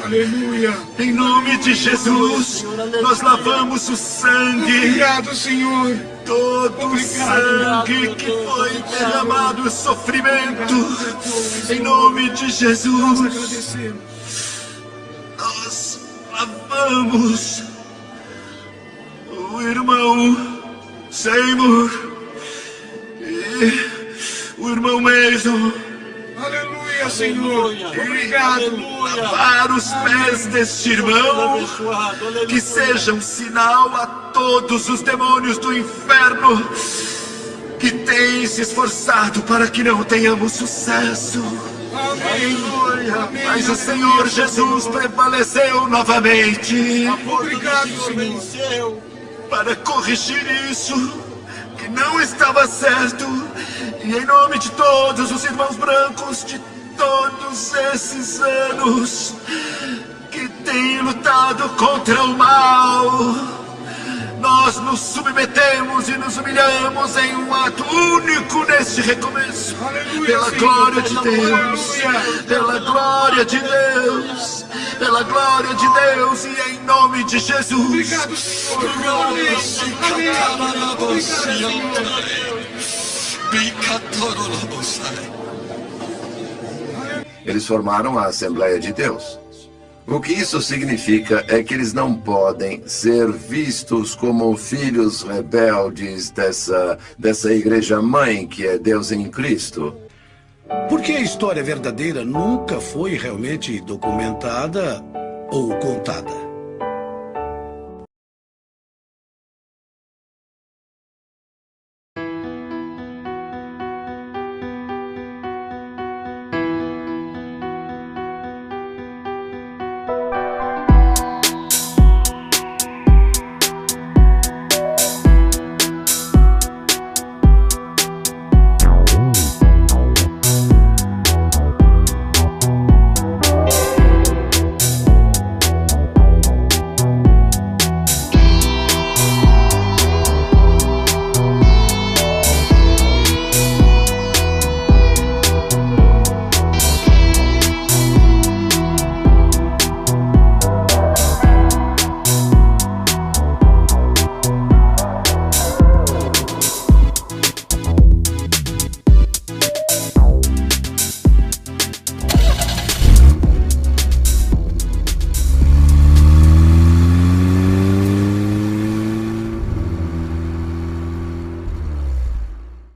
Aleluia. Em nome de Jesus, nós lavamos o sangue. Obrigado, Senhor. Todo o sangue que foi derramado, o sofrimento. Em nome de Jesus, nós lavamos o irmão Seymour e o irmão Mason. Aleluia, Senhor. Obrigado. Lavar os pés deste irmão, que seja um sinal a todos os demônios do inferno que têm se esforçado para que não tenhamos sucesso. Aleluia. Mas o Senhor Jesus prevaleceu novamente. Obrigado, Senhor. Para corrigir isso que não estava certo. E em nome de todos os irmãos brancos de todos esses anos que têm lutado contra o mal, nós nos submetemos e nos humilhamos em um ato único neste recomeço. Aleluia, pela glória de Deus, pela glória de Deus, pela glória de Deus e em nome de Jesus. Obrigado, Senhor. Eles formaram a Assembleia de Deus. O que isso significa é que eles não podem ser vistos como filhos rebeldes dessa igreja-mãe que é Deus em Cristo. Porque a história verdadeira nunca foi realmente documentada ou contada.